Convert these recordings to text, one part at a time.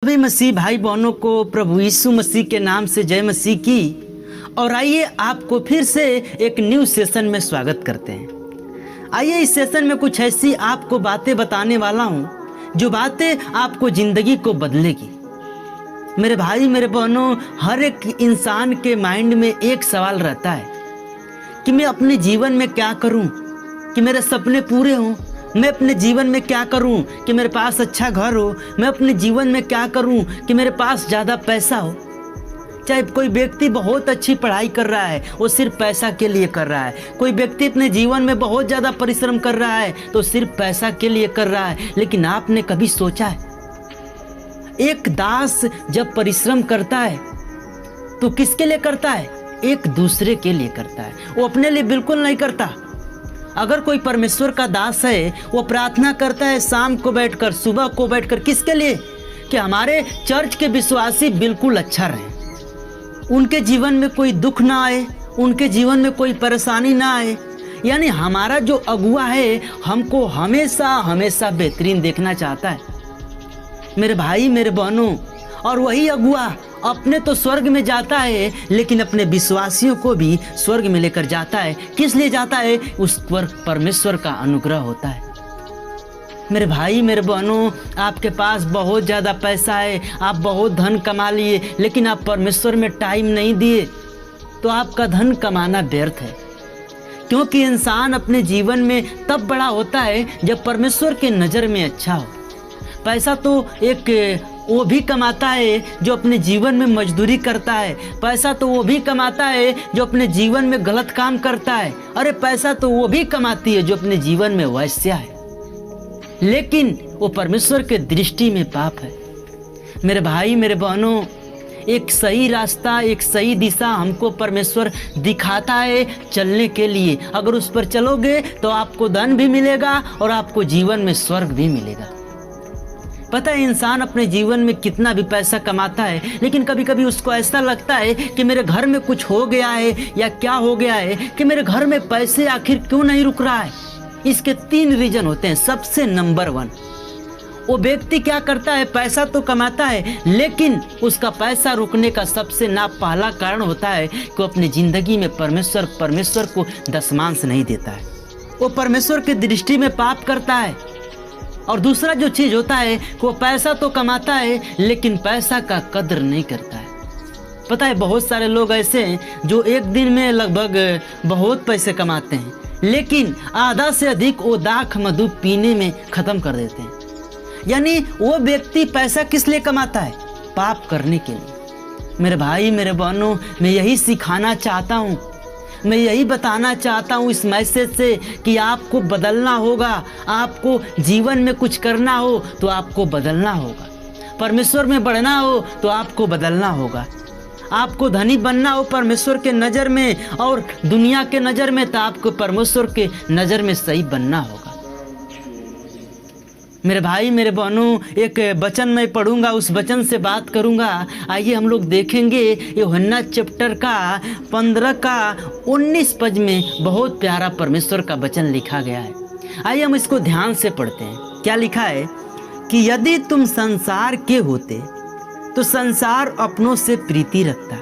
सभी मसीह भाई बहनों को प्रभु यीशु मसीह के नाम से जय मसीह की। और आइए आपको फिर से एक न्यू सेशन में स्वागत करते हैं। आइए इस सेशन में कुछ ऐसी आपको बातें बताने वाला हूँ जो बातें आपको ज़िंदगी को बदलेगी। मेरे भाई मेरे बहनों, हर एक इंसान के माइंड में एक सवाल रहता है कि मैं अपने जीवन में क्या करूँ कि मेरे सपने पूरे हों। मैं अपने जीवन में क्या करूं कि मेरे पास अच्छा घर हो। मैं अपने जीवन में क्या करूं कि मेरे पास ज़्यादा पैसा हो। चाहे कोई व्यक्ति बहुत अच्छी पढ़ाई कर रहा है, वो सिर्फ पैसा के लिए कर रहा है। कोई व्यक्ति अपने जीवन में बहुत ज़्यादा परिश्रम कर रहा है तो सिर्फ पैसा के लिए कर रहा है। लेकिन आपने कभी सोचा है, एक दास जब परिश्रम करता है तो किसके लिए करता है? एक दूसरे के लिए करता है, वो अपने लिए बिल्कुल नहीं करता। अगर कोई परमेश्वर का दास है, वो प्रार्थना करता है शाम को बैठकर, सुबह को बैठकर, किसके लिए? कि हमारे चर्च के विश्वासी बिल्कुल अच्छा रहें, उनके जीवन में कोई दुख ना आए, उनके जीवन में कोई परेशानी ना आए। यानी हमारा जो अगुआ है हमको हमेशा हमेशा बेहतरीन देखना चाहता है मेरे भाई मेरे बहनों। और वही अगुआ अपने तो स्वर्ग में जाता है लेकिन अपने विश्वासियों को भी स्वर्ग में लेकर जाता है। किस लिए जाता है? उस पर परमेश्वर का अनुग्रह होता है। मेरे भाई मेरे बहनों, आपके पास बहुत ज़्यादा पैसा है, आप बहुत धन कमा लिए, लेकिन आप परमेश्वर में टाइम नहीं दिए तो आपका धन कमाना व्यर्थ है। क्योंकि इंसान अपने जीवन में तब बड़ा होता है जब परमेश्वर के नज़र में अच्छा हो। पैसा तो एक वो भी कमाता है जो अपने जीवन में मजदूरी करता है। पैसा तो वो भी कमाता है जो अपने जीवन में गलत काम करता है। अरे पैसा तो वो भी कमाती है जो अपने जीवन में वैश्या है, लेकिन वो परमेश्वर के दृष्टि में पाप है। मेरे भाई मेरे बहनों, एक सही रास्ता, एक सही दिशा हमको परमेश्वर दिखाता है चलने के लिए। अगर उस पर चलोगे तो आपको धन भी मिलेगा और आपको जीवन में स्वर्ग भी मिलेगा। पता है, इंसान अपने जीवन में कितना भी पैसा कमाता है लेकिन कभी कभी उसको ऐसा लगता है कि मेरे घर में कुछ हो गया है या क्या हो गया है कि मेरे घर में पैसे आखिर क्यों नहीं रुक रहा है। इसके 3 रीजन होते हैं। सबसे नंबर 1, वो व्यक्ति क्या करता है? पैसा तो कमाता है लेकिन उसका पैसा रुकने का सबसे पहला कारण होता है कि वो अपनी ज़िंदगी में परमेश्वर को दशमांश नहीं देता है। वो परमेश्वर की दृष्टि में पाप करता है। और दूसरा जो चीज़ होता है कि वो पैसा तो कमाता है लेकिन पैसा का कद्र नहीं करता है। पता है, बहुत सारे लोग ऐसे हैं जो एक दिन में लगभग बहुत पैसे कमाते हैं लेकिन आधा से अधिक वो दाख मधु पीने में ख़त्म कर देते हैं। यानी वो व्यक्ति पैसा किस लिए कमाता है? पाप करने के लिए। मेरे भाई मेरे बहनों, मैं यही सिखाना चाहता हूँ, मैं यही बताना चाहता हूँ इस मैसेज से कि आपको बदलना होगा। आपको जीवन में कुछ करना हो तो आपको बदलना होगा। परमेश्वर में बढ़ना हो तो आपको बदलना होगा। आपको धनी बनना हो परमेश्वर के नज़र में और दुनिया के नज़र में, तो आपको परमेश्वर के नज़र में सही बनना होगा। मेरे भाई मेरे बहनों, एक वचन मैं पढ़ूंगा, उस वचन से बात करूंगा। आइए हम लोग देखेंगे यूहन्ना चैप्टर का 15 का 19 पद में बहुत प्यारा परमेश्वर का वचन लिखा गया है। आइए हम इसको ध्यान से पढ़ते हैं। क्या लिखा है कि यदि तुम संसार के होते तो संसार अपनों से प्रीति रखता,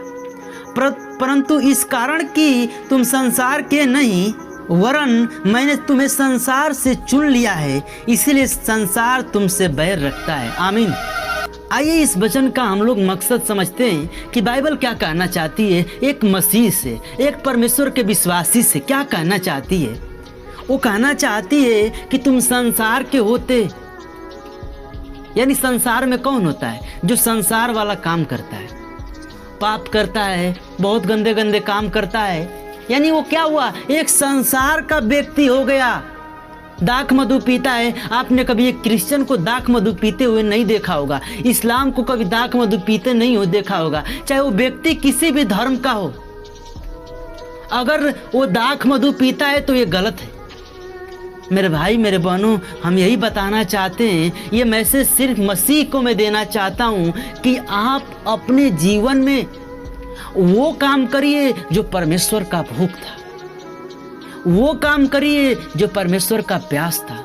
परंतु इस कारण कि तुम संसार के नहीं वरन मैंने तुम्हें संसार से चुन लिया है, इसीलिए संसार तुमसे बैर रखता है। आमीन। आइए इस वचन का हम लोग मकसद समझते हैं कि बाइबल क्या कहना चाहती है एक मसीह से, एक परमेश्वर के विश्वासी से। क्या कहना चाहती है? वो कहना चाहती है कि तुम संसार के होते, यानी संसार में कौन होता है? जो संसार वाला काम करता है, पाप करता है, बहुत गंदे गंदे काम करता है। यानी वो क्या हुआ? एक संसार का व्यक्ति हो गया, दाख मधु पीता है। आपने कभी एक क्रिश्चियन को दाख मधु पीते हुए नहीं देखा होगा, इस्लाम को कभी दाख मधु पीते नहीं हो देखा होगा, चाहे वो व्यक्ति किसी भी धर्म का हो। अगर वो दाख मधु पीता है तो ये गलत है। मेरे भाई मेरे बहनों, हम यही बताना चाहते हैं, ये मैसेज सिर्फ मसीह को मैं देना चाहता हूँ कि आप अपने जीवन में वो काम करिए जो परमेश्वर का भूख था, वो काम करिए जो परमेश्वर का प्यास था।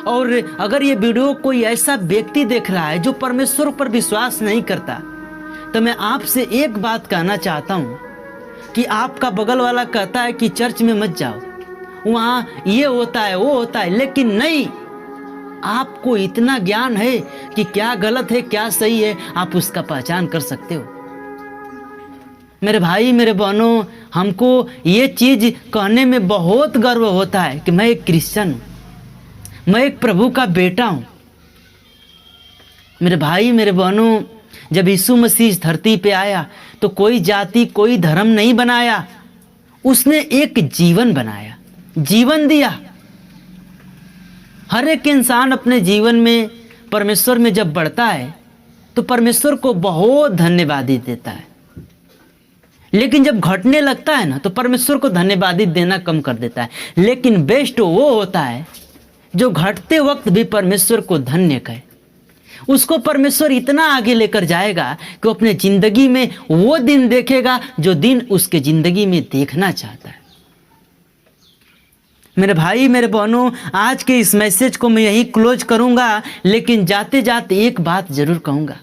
और अगर ये वीडियो कोई ऐसा व्यक्ति देख रहा है जो परमेश्वर पर विश्वास नहीं करता, तो मैं आपसे एक बात कहना चाहता हूँ कि आपका बगल वाला कहता है कि चर्च में मत जाओ, वहाँ ये होता है वो होता है, लेकिन नहीं, आपको इतना ज्ञान है कि क्या गलत है क्या सही है, आप उसका पहचान कर सकते हो। मेरे भाई मेरे बहनों, हमको ये चीज़ कहने में बहुत गर्व होता है कि मैं एक क्रिश्चियन हूँ, मैं एक प्रभु का बेटा हूँ। मेरे भाई मेरे बहनों, जब यीशु मसीह इस धरती पे आया तो कोई जाति कोई धर्म नहीं बनाया, उसने एक जीवन बनाया, जीवन दिया। हर एक इंसान अपने जीवन में परमेश्वर में जब बढ़ता है तो परमेश्वर को बहुत धन्यवादी देता है, लेकिन जब घटने लगता है ना तो परमेश्वर को धन्यवादी देना कम कर देता है। लेकिन बेस्ट वो होता है जो घटते वक्त भी परमेश्वर को धन्य कहे। उसको परमेश्वर इतना आगे लेकर जाएगा कि वो अपने जिंदगी में वो दिन देखेगा जो दिन उसके जिंदगी में देखना चाहता है। मेरे भाई मेरे बहनों, आज के इस मैसेज को मैं यही क्लोज करूंगा, लेकिन जाते जाते एक बात जरूर कहूंगा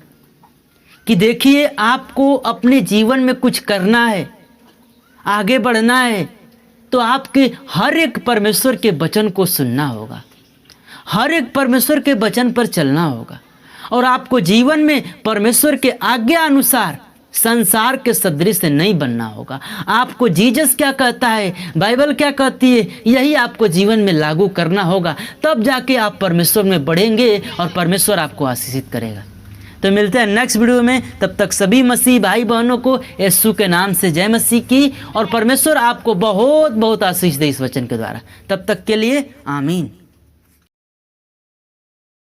कि देखिए, आपको अपने जीवन में कुछ करना है, आगे बढ़ना है, तो आपके हर एक परमेश्वर के वचन को सुनना होगा, हर एक परमेश्वर के वचन पर चलना होगा, और आपको जीवन में परमेश्वर के आज्ञा अनुसार संसार के सदृश नहीं बनना होगा। आपको जीसस क्या कहता है, बाइबल क्या कहती है, यही आपको जीवन में लागू करना होगा, तब जाके आप परमेश्वर में बढ़ेंगे और परमेश्वर आपको आशीषित करेगा। तो मिलते हैं नेक्स्ट वीडियो में, तब तक सभी मसीह भाई बहनों को यीशु के नाम से जय मसीह की, और परमेश्वर आपको बहुत बहुत आशीष दे इस वचन के द्वारा। तब तक के लिए आमीन।